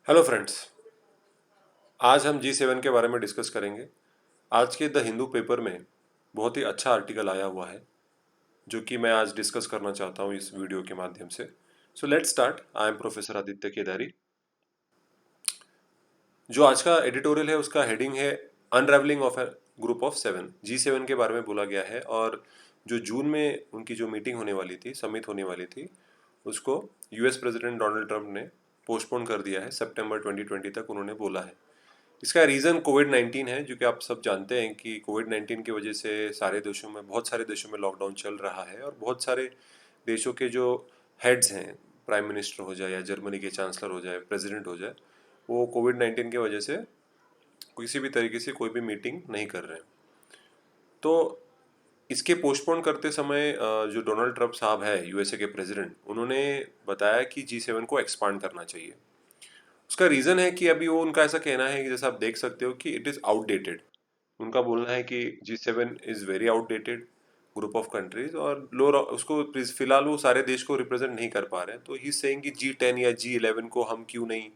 Hello friends. आज हम G7 के बारे में डिस्कस करेंगे। आज के द हिंदू पेपर में बहुत ही अच्छा आर्टिकल आया हुआ है जो कि मैं आज डिस्कस करना चाहता हूँ इस वीडियो के माध्यम से। So let's start. I am professor Aditya Kedari. जो आज का एडिटोरियल है उसका हेडिंग है unravelling of A group of seven. G7 के बारे में बोला गया है और जो जून में उनकी जो मीटिंग होने वाली थी, समिट होने वाली थी, उसको यूएस प्रेसिडेंट डोनाल्ड ट्रंप ने पोस्टपोन कर दिया है। सितंबर 2020 तक उन्होंने बोला है। इसका रीज़न कोविड 19 है, जो कि आप सब जानते हैं कि कोविड 19 की वजह से सारे देशों में, बहुत सारे देशों में लॉकडाउन चल रहा है और बहुत सारे देशों के जो हेड्स हैं, प्राइम मिनिस्टर हो जाए या जर्मनी के चांसलर हो जाए, प्रेसिडेंट हो जाए, वो कोविड 19 की वजह से किसी भी तरीके से कोई भी मीटिंग नहीं कर रहे हैं। तो इसके पोस्टपोन करते समय जो डोनाल्ड ट्रंप साहब है, यूएसए के प्रेसिडेंट, उन्होंने बताया कि G7 को एक्सपांड करना चाहिए। उसका रीज़न है कि अभी वो, उनका ऐसा कहना है कि जैसा आप देख सकते हो कि इट इज़ आउटडेटेड। उनका बोलना है कि G7 is very outdated group of countries और लो उसको फिलहाल वो सारे देश को रिप्रेजेंट नहीं कर पा रहे हैं। तो ही सेइंग कि G10 या G11 को हम क्यों नहीं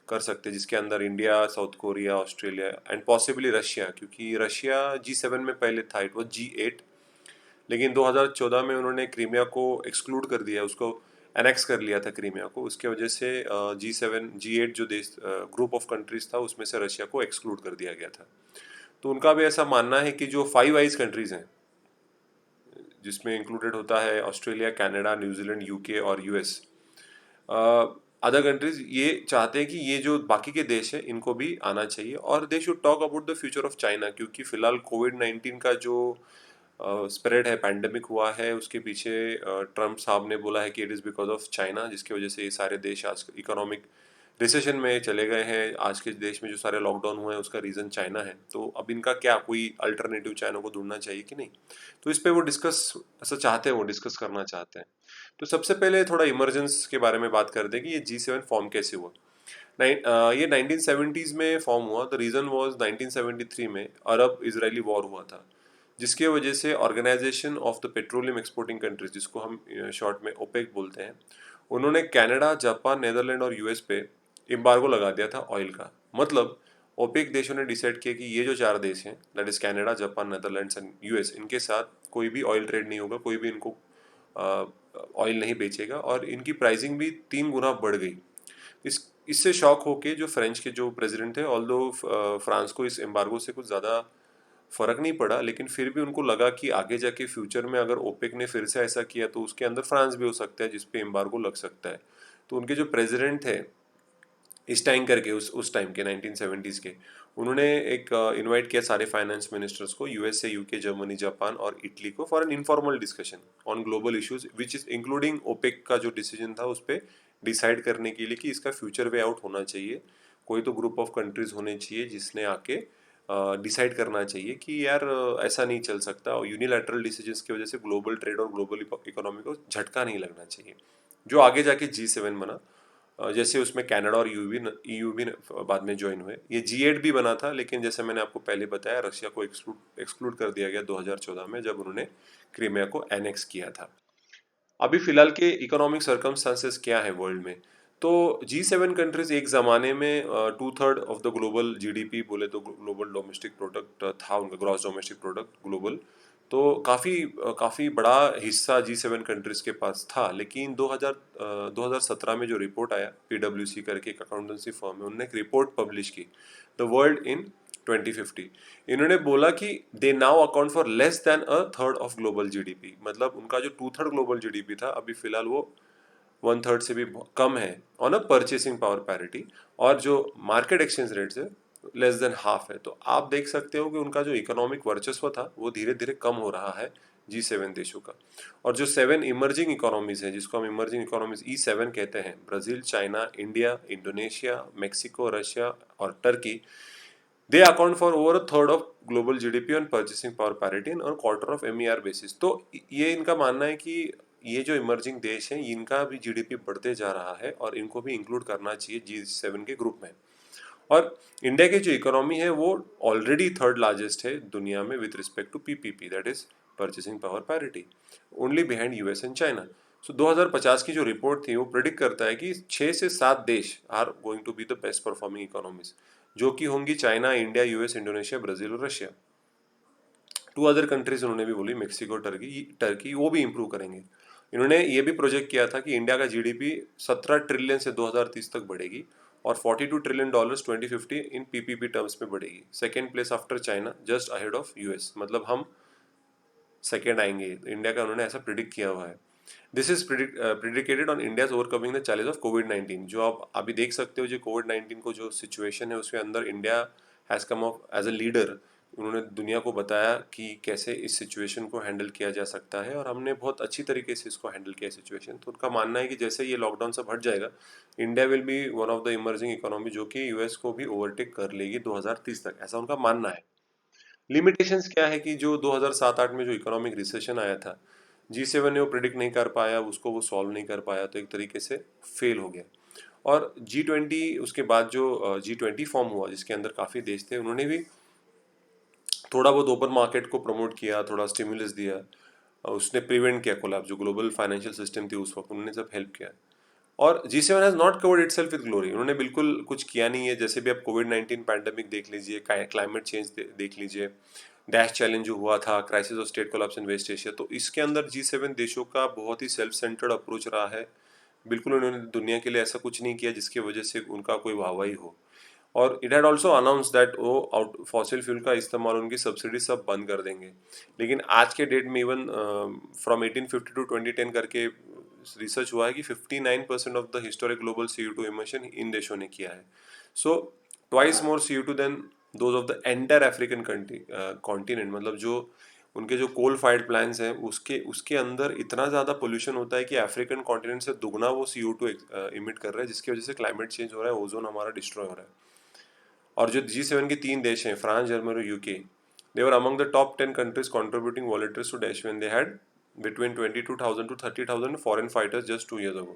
कर सकते, जिसके अंदर India, south Korea, Australia and possibly Russia, क्योंकि रशिया G7 में पहले था, इट वो G8। लेकिन 2014 में उन्होंने क्रीमिया को एक्सक्लूड कर दिया, उसको एनेक्स कर लिया था क्रीमिया को। उसके वजह से G7 G8 जो देश, ग्रुप ऑफ कंट्रीज था, उसमें से रशिया को एक्सक्लूड कर दिया गया था। तो उनका भी ऐसा मानना है कि जो फाइव आइज कंट्रीज हैं, जिसमें इंक्लूडेड होता है ऑस्ट्रेलिया, कनाडा, न्यूजीलैंड, यूके और यूएस, अदर कंट्रीज, ये चाहते हैं कि ये जो बाकी के देश हैं इनको भी आना चाहिए और they should talk about the future of China, क्योंकि फिलहाल कोविड 19 का जो स्प्रेड है, पैंडमिक हुआ है, उसके पीछे ट्रम्प साहब ने बोला है कि it is because of China, जिसकी वजह से ये सारे देश आज इकोनॉमिक रिसेशन में चले गए हैं। आज के देश में जो सारे लॉकडाउन हुए हैं उसका रीज़न चाइना है। तो अब इनका क्या, कोई अल्टरनेटिव चाइना को ढूंढना चाहिए कि नहीं? तो इस पे वो डिस्कस, ऐसा चाहते हैं, वो डिस्कस करना चाहते हैं। तो सबसे पहले थोड़ा इमरजेंस के बारे में बात करते हैं कि ये G7 फॉर्म कैसे हुआ। ये 1970s में फॉर्म हुआ। द रीज़न वाज 1973 में अरब इजरायली वॉर हुआ था, जिसके वजह से organization of the petroleum exporting countries, जिसको हम शॉर्ट में ओपेक बोलते हैं, उन्होंने कनाडा, जापान, नेदरलैंड और यूएस पे एम्बार्गो लगा दिया था ऑयल का। मतलब ओपेक देशों ने डिसाइड किया कि ये जो चार देश हैं, that is Canada, Japan, Netherlands and US, इनके साथ कोई भी ऑयल ट्रेड नहीं होगा, कोई भी इनको ऑयल नहीं बेचेगा और इनकी प्राइसिंग भी 3 गुना बढ़ गई। इससे शॉक होके जो फ्रेंच के जो प्रेसिडेंट थे, ऑल्दो फ्रांस को इस एम्बार्गो से कुछ ज़्यादा फर्क नहीं पड़ा, लेकिन फिर भी उनको लगा कि आगे जाके फ्यूचर में अगर ओपेक ने फिर से ऐसा किया तो उसके अंदर फ्रांस भी हो सकता है, जिसपे एम्बार्गो लग सकता है। तो उनके जो प्रेसिडेंट थे इस टाइम करके, उस टाइम के 1970s के, उन्होंने एक इनवाइट किया सारे फाइनेंस मिनिस्टर्स को, यूएसए, यूके, जर्मनी, जापान और इटली को, for an informal discussion on global issues which is including OPEC का जो डिसीजन था उस पर डिसाइड करने के लिए कि इसका फ्यूचर वे आउट होना चाहिए। कोई तो ग्रुप ऑफ कंट्रीज होने चाहिए जिसने आके डिसाइड करना चाहिए कि यार ऐसा नहीं चल सकता, और यूनिलैटरल डिसीजंस की वजह से ग्लोबल ट्रेड और ग्लोबल इकोनॉमी को झटका नहीं लगना चाहिए, जो आगे जाके G7 बना। जैसे उसमें कनाडा और ईयू भी बाद में ज्वाइन हुए। ये G8 भी बना था, लेकिन जैसे मैंने आपको पहले बताया, रशिया को एक्सक्लूड कर दिया गया 2014 में, जब उन्होंने क्रीमिया को एनेक्स किया था। अभी फिलहाल के इकोनॉमिक सर्कमस्टांसेस क्या है वर्ल्ड में? तो G7 कंट्रीज एक ज़माने में 2/3 ऑफ द ग्लोबल जीडीपी, बोले तो ग्लोबल डोमेस्टिक प्रोडक्ट था उनका, ग्रॉस डोमेस्टिक प्रोडक्ट ग्लोबल। तो काफ़ी बड़ा हिस्सा G7 कंट्रीज के पास था। लेकिन 2017 में जो रिपोर्ट आया, PwC करके एक अकाउंटेंसी फर्म है, उन्होंने एक रिपोर्ट पब्लिश की, द वर्ल्ड इन 2050। इन्होंने बोला कि they now account for less than a third of global GDP. मतलब उनका जो 2/3 ग्लोबल जीडीपी था, अभी फिलहाल वो 1/3 से भी कम है on a purchasing power parity, और जो मार्केट एक्सचेंज रेट है लेस देन हाफ है। तो आप देख सकते हो कि उनका जो इकोनॉमिक वर्चस्व था वो धीरे धीरे कम हो रहा है G7 देशों का। और जो 7 इमर्जिंग इकोनॉमीज हैं, जिसको हम इमर्जिंग इकोनॉमीज E7 कहते हैं, Brazil, China, India, Indonesia, Mexico, Russia और Turkey, they account for over a third of global GDP on purchasing power parity और क्वार्टर ऑफ MER बेसिस। तो ये इनका मानना है कि ये जो इमर्जिंग देश हैं, इनका भी जीडीपी बढ़ते जा रहा है और इनको भी इंक्लूड करना चाहिए G7 के ग्रुप में। और इंडिया की जो इकोनॉमी है वो ऑलरेडी थर्ड लार्जेस्ट है दुनिया में with respect to PPP, that is purchasing power parity, only behind US and China. So 2050 की जो रिपोर्ट थी वो प्रिडिक्ट करता है कि 6 से 7 देश are going to be the best performing economies, जो कि होंगी China, India, US, Indonesia, Brazil और रशिया। 2 अदर कंट्रीज उन्होंने भी बोली, मेक्सिको, टर्की टर्की वो भी इंप्रूव करेंगे। इन्होंने ये भी प्रोजेक्ट किया था कि इंडिया का जीडीपी 17 ट्रिलियन से 2030 तक बढ़ेगी और $42 ट्रिलियन 2050 इन पीपीपी टर्म्स में बढ़ेगी। Second place after China, just ahead of US, मतलब हम सेकेंड आएंगे इंडिया का, उन्होंने ऐसा प्रिडिक्ट किया हुआ है। This is predicated on India's overcoming the challenge of कोविड-19। जो आप अभी देख सकते हो, जो कोविड-19 को जो सिचुएशन है उसके अंदर India has come up as a leader. उन्होंने दुनिया को बताया कि कैसे इस सिचुएशन को हैंडल किया जा सकता है और हमने बहुत अच्छी तरीके से इसको हैंडल किया सिचुएशन। तो उनका मानना है कि जैसे ये लॉकडाउन सब हट जाएगा, India will be one of the emerging economy जो कि यूएस को भी ओवरटेक कर लेगी 2030 तक, ऐसा उनका मानना है। लिमिटेशंस क्या है कि जो 2007-8 में जो इकोनॉमिक रिसेशन आया था, G7 ने वो प्रिडिक्ट नहीं कर पाया, उसको वो सॉल्व नहीं कर पाया, तो एक तरीके से फेल हो गया। और G20 उसके बाद जो G20 फॉर्म हुआ जिसके अंदर काफ़ी देश थे, उन्होंने भी थोड़ा बहुत ओपन मार्केट को प्रमोट किया, थोड़ा स्टिमुलस दिया, उसने प्रिवेंट किया कोलैप्स, जो ग्लोबल फाइनेंशियल सिस्टम थी उस वक्त, उन्होंने सब हेल्प किया। और G7 has not covered itself with glory, उन्होंने बिल्कुल कुछ किया नहीं है। जैसे भी आप कोविड-19 पैंडेमिक देख लीजिए, क्लाइमेट चेंज देख लीजिए, डैश चैलेंज जो हुआ था, crisis of state collapse in West Asia, तो इसके अंदर G7 देशों का बहुत ही सेल्फ सेंटर्ड अप्रोच रहा है। बिल्कुल उन्होंने दुनिया के लिए ऐसा कुछ नहीं किया जिसकी वजह से उनका कोई वाहवाही हो। और it had also announce that वो आउट फॉसिल फ्यूल का इस्तेमाल, उनकी सब्सिडी सब बंद कर देंगे। लेकिन आज के डेट में इवन फ्रॉम 1850 टू 2010 करके रिसर्च हुआ है कि 59% of the historic global CO2 emission इन देशों ने किया है। So twice more CO2 than those of the entire African continent, मतलब जो उनके जो कोल फायर्ड प्लांट्स हैं उसके उसके अंदर इतना ज़्यादा पोल्यूशन होता है कि अफ्रीकन कॉन्टिनेंट से दुगना वो CO2 इमिट कर रहा है, जिसकी वजह से क्लाइमेट चेंज हो रहा है, ओजोन हमारा डिस्ट्रॉय हो रहा है। और जो G7 के 3 देश हैं, फ्रांस, जर्मनी और UK, they were among the top 10 countries contributing volunteers to Daesh when they had between 22,000 to 30,000 foreign fighters just 2 years ago।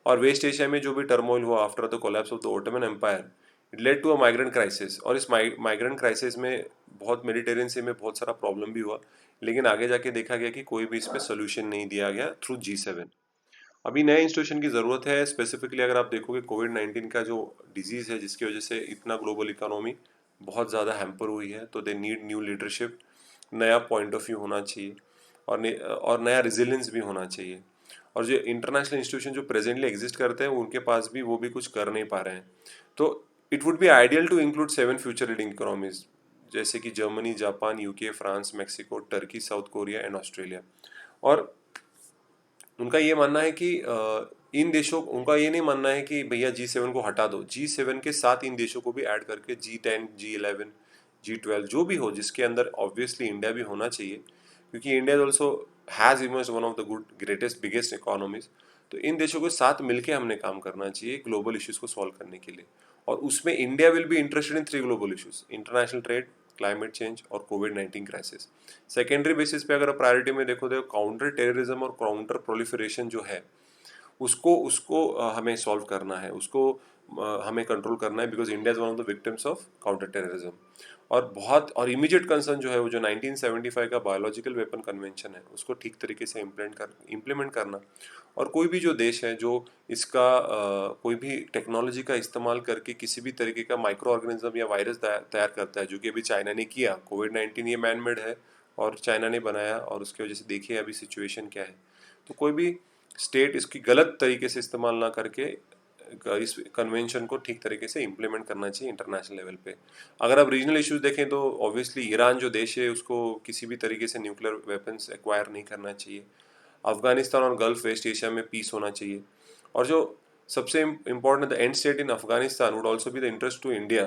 और वेस्ट एशिया में जो भी टर्मोइल हुआ after the collapse of the Ottoman Empire, it led to a migrant crisis. और इस migrant crisis में बहुत Mediterranean सी में बहुत सारा प्रॉब्लम भी हुआ, लेकिन आगे जाके देखा गया कि कोई भी इस पर सोल्यूशन नहीं दिया गया थ्रू G7। अभी नए इंस्टीट्यूशन की ज़रूरत है। स्पेसिफिकली अगर आप देखोगे कोविड-19 का जो डिजीज़ है जिसकी वजह से इतना ग्लोबल इकोनॉमी बहुत ज़्यादा हैम्पर हुई है, तो दे नीड न्यू लीडरशिप, नया पॉइंट ऑफ व्यू होना चाहिए और नया रिजिलेंस भी होना चाहिए। और जो इंटरनेशनल इंस्टीट्यूशन जो प्रेजेंटली एग्जिस्ट करते हैं उनके पास भी वो भी कुछ कर नहीं पा रहे हैं। तो it would be ideal to include 7 future leading economies, जैसे कि Germany, Japan, UK, France, Mexico, Turkey, South Korea and Australia. और उनका ये मानना है कि इन देशों, उनका ये नहीं मानना है कि भैया G7 को हटा दो, G7 के साथ इन देशों को भी ऐड करके G10, G11, G12 जो भी हो, जिसके अंदर ऑब्वियसली इंडिया भी होना चाहिए, क्योंकि India also has emerge one of the good greatest biggest economies. तो इन देशों के साथ मिलकर हमने काम करना चाहिए ग्लोबल इश्यूज को सॉल्व करने के लिए। और उसमें India will be interested in 3 global issues: international trade, climate change और कोविड-19 क्राइसिस। सेकेंडरी बेसिस पे अगर प्रायोरिटी में देखो तो काउंटर टेररिज्म और काउंटर प्रोलिफरेशन जो है उसको उसको हमें सॉल्व करना है, उसको हमें कंट्रोल करना है, because India is one of the victims of counter terrorism. और इमीडिएट कंसर्न जो है वो जो 1975 का बायोलॉजिकल वेपन कन्वेंशन है उसको ठीक तरीके से इम्प्लीमेंट करना। और कोई भी जो देश है जो इसका कोई भी टेक्नोलॉजी का इस्तेमाल करके किसी भी तरीके का माइक्रो ऑर्गेनिज्म या वायरस तैयार करता है, जो कि अभी चाइना ने किया, कोविड-19 ये मैन मेड है और चाइना ने बनाया, और उसकी वजह से देखिए अभी सिचुएशन क्या है। तो कोई भी स्टेट इसकी गलत तरीके से इस्तेमाल ना करके इस कन्वेंशन को ठीक तरीके से इम्प्लीमेंट करना चाहिए इंटरनेशनल लेवल पे। अगर आप रीजनल इश्यूज देखें तो ऑब्वियसली ईरान जो देश है उसको किसी भी तरीके से न्यूक्लियर वेपन्स एक्वायर नहीं करना चाहिए। अफगानिस्तान और गल्फ वेस्ट एशिया में पीस होना चाहिए। और जो सबसे important, the end state in Afghanistan would also be the interest to India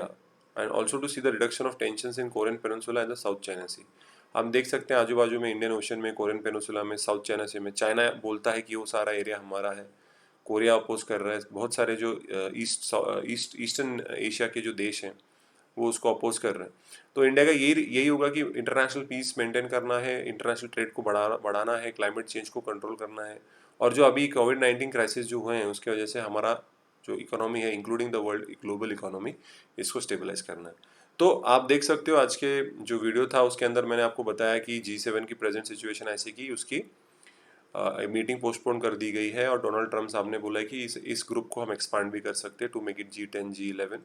and also to see the reduction of tension in Korean peninsula and the South China Sea. हम देख सकते हैं आजू बाजू में इंडियन ओशन में, कोरियन पेनिनसुला में, South China Sea में चाइना बोलता है कि वो सारा एरिया हमारा है, कोरिया अपोज कर रहा है, बहुत सारे जो ईस्टर्न एशिया के जो देश हैं वो उसको अपोज कर रहे हैं। तो इंडिया का यही यही होगा कि इंटरनेशनल पीस मेंटेन करना है, इंटरनेशनल ट्रेड को बढ़ाना है, क्लाइमेट चेंज को कंट्रोल करना है, और जो अभी कोविड-19 क्राइसिस जो हुए हैं उसकी वजह से हमारा जो इकोनॉमी है including the world global economy, इसको स्टेबलाइज करना है। तो आप देख सकते हो आज के जो वीडियो था उसके अंदर मैंने आपको बताया कि G7 की प्रेजेंट सिचुएशन ऐसी की उसकी मीटिंग पोस्टपोन कर दी गई है और डोनाल्ड ट्रम्प साहब ने बोला है कि इस ग्रुप को हम एक्सपांड भी कर सकते हैं to make it G10 G11।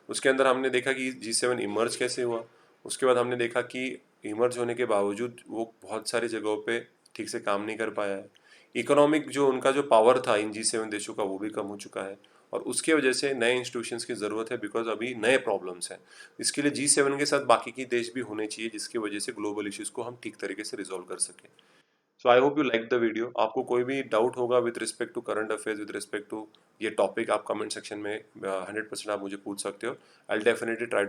उसके अंदर हमने देखा कि G7 इमर्ज कैसे हुआ। उसके बाद हमने देखा कि इमर्ज होने के बावजूद वो बहुत सारी जगहों पे ठीक से काम नहीं कर पाया है। इकोनॉमिक जो उनका जो पावर था इन G7 देशों का वो भी कम हो चुका है और उसकी वजह से नए इंस्टीट्यूशंस की ज़रूरत है बिकॉज अभी नए प्रॉब्लम्स हैं। इसके लिए G7 के साथ बाकी के देश भी होने चाहिए जिसकी वजह से ग्लोबल इश्यूज़ को हम ठीक तरीके से रिजॉल्व कर सकें। So I hope you like the video. आपको कोई भी डाउट होगा with respect to current affairs, with respect to ये टॉपिक, आप कमेंट सेक्शन में 100% आप मुझे पूछ सकते हो। I will definitely try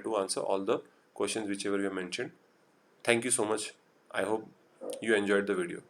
to answer all the questions which ever you mentioned. Thank you so much. I hope you enjoyed the video.